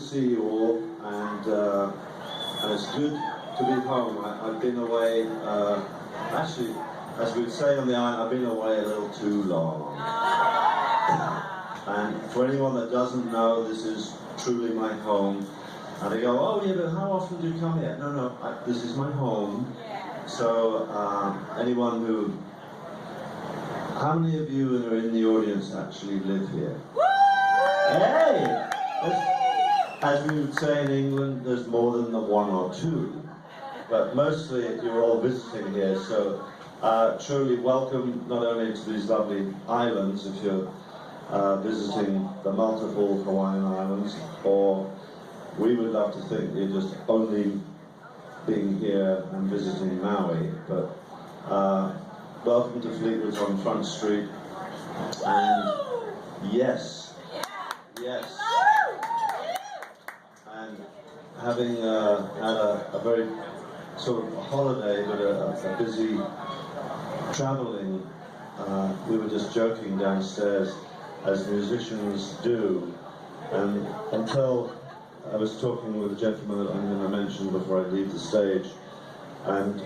see you all, and it's good to be home. I've been away, actually, as we'd say on the island, I've been away a little too long. And for anyone that doesn't know, this is truly my home. And they go, oh yeah, but how often do you come here? No, this is my home. So anyone who, how many of you who are in the audience actually live here? Hey! As we would say in England, there's more than the one or two. But mostly you're all visiting here, so truly welcome not only to these lovely islands, if you're visiting the multiple Hawaiian islands, or we would love to think you're just only being here and visiting Maui, but welcome to Fleetwood on Front Street, and yes, and having had a very sort of a holiday, but a busy traveling, we were just joking downstairs, as musicians do, and until I was talking with a gentleman that I'm going to mention before I leave the stage, and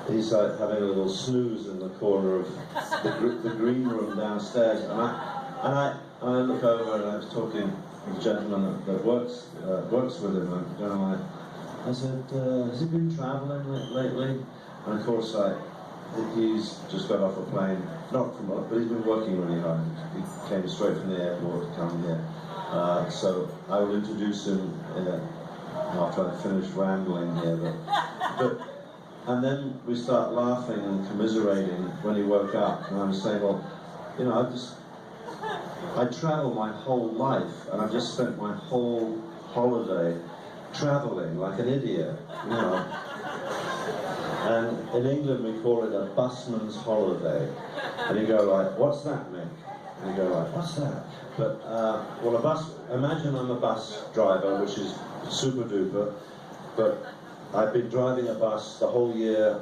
he's like having a little snooze in the corner of the green room downstairs, and I look over and I was talking with a gentleman that works with him, and I said, has he been travelling lately? And of course, he's just got off a plane, not from, but he's been working really hard. He came straight from the airport to come here. So I will introduce him after I finish rambling here. And then we start laughing and commiserating when he woke up. And I was saying, well, you know, I travel my whole life, and I've just spent my whole holiday traveling like an idiot, you know. And in England we call it a busman's holiday. And you go like, what's that, Mick? And you go like, what's that? But, well, imagine I'm a bus driver, which is super duper, but I've been driving a bus the whole year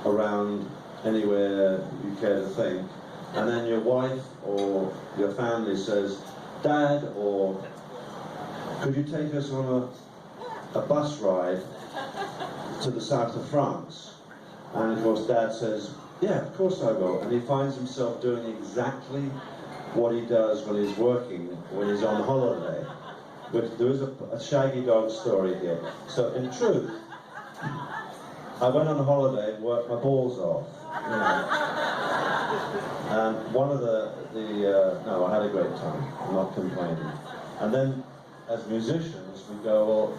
around anywhere you care to think, and then your wife or your family says, Dad, or could you take us on a bus ride to the south of France? And of course Dad says, yeah, of course I will. And he finds himself doing exactly what he does when he's working, when he's on holiday. But there is a shaggy dog story here. So in truth, I went on a holiday and worked my balls off, you know. And one of no, I had a great time, I'm not complaining. And then as musicians, we go, well,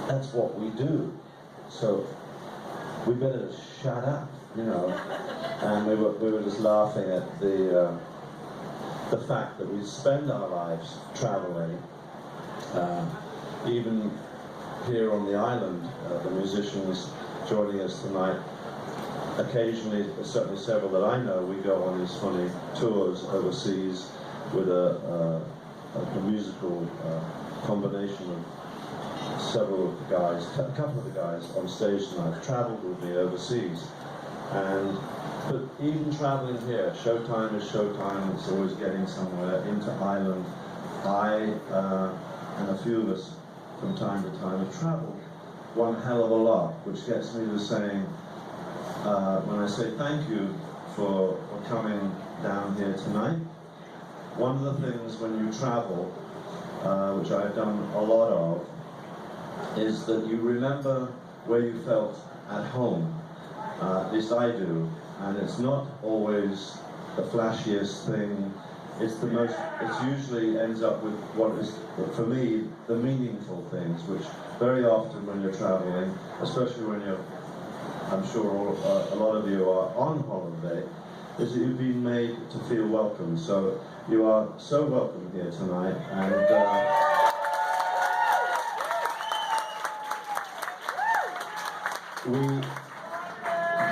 that's what we do. So we better shut up, you know. And we were just laughing at the fact that we spend our lives traveling. Even here on the island, the musicians joining us tonight, occasionally, certainly several that I know, we go on these funny tours overseas with a musical combination of several of the guys, a couple of the guys on stage tonight have travelled with me overseas. But even travelling here, showtime is showtime, it's always getting somewhere, into Ireland. And a few of us from time to time have travelled one hell of a lot, which gets me to saying, when I say thank you for coming down here tonight, one of the things when you travel, which I've done a lot of, is that you remember where you felt at home. At least I do. And it's not always the flashiest thing. It usually ends up with what is, for me, the meaningful things, which very often when you're traveling, especially when you're, I'm sure a lot of you are on holiday, is that you've been made to feel welcome. So you are so welcome here tonight, and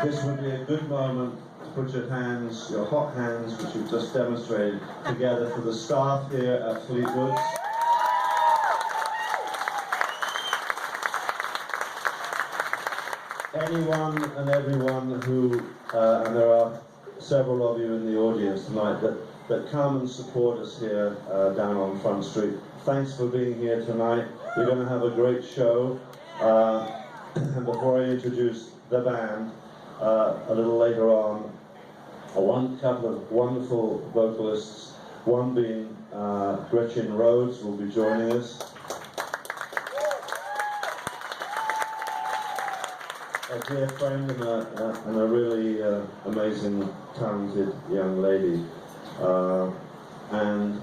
this would be a good moment to put your hands, your hot hands, which you've just demonstrated, together for the staff here at Fleetwood. Anyone and everyone who, and there are several of you in the audience tonight, that that come and support us here down on Front Street. Thanks for being here tonight. We're going to have a great show. And before I introduce the band, a little later on, one couple of wonderful vocalists, one being Gretchen Rhodes will be joining us. A dear friend and a really amazing, talented young lady. And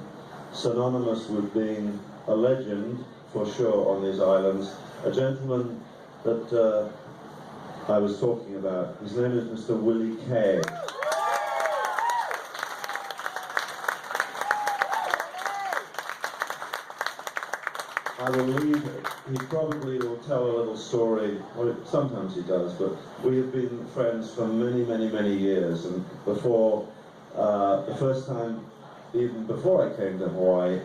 synonymous with being a legend, for sure, on these islands. A gentleman that I was talking about, his name is Mr. Willie Kay. I will leave, he probably will tell a little story, or sometimes he does, but we have been friends for many, many, many years, and before, the first time, even before I came to Hawaii,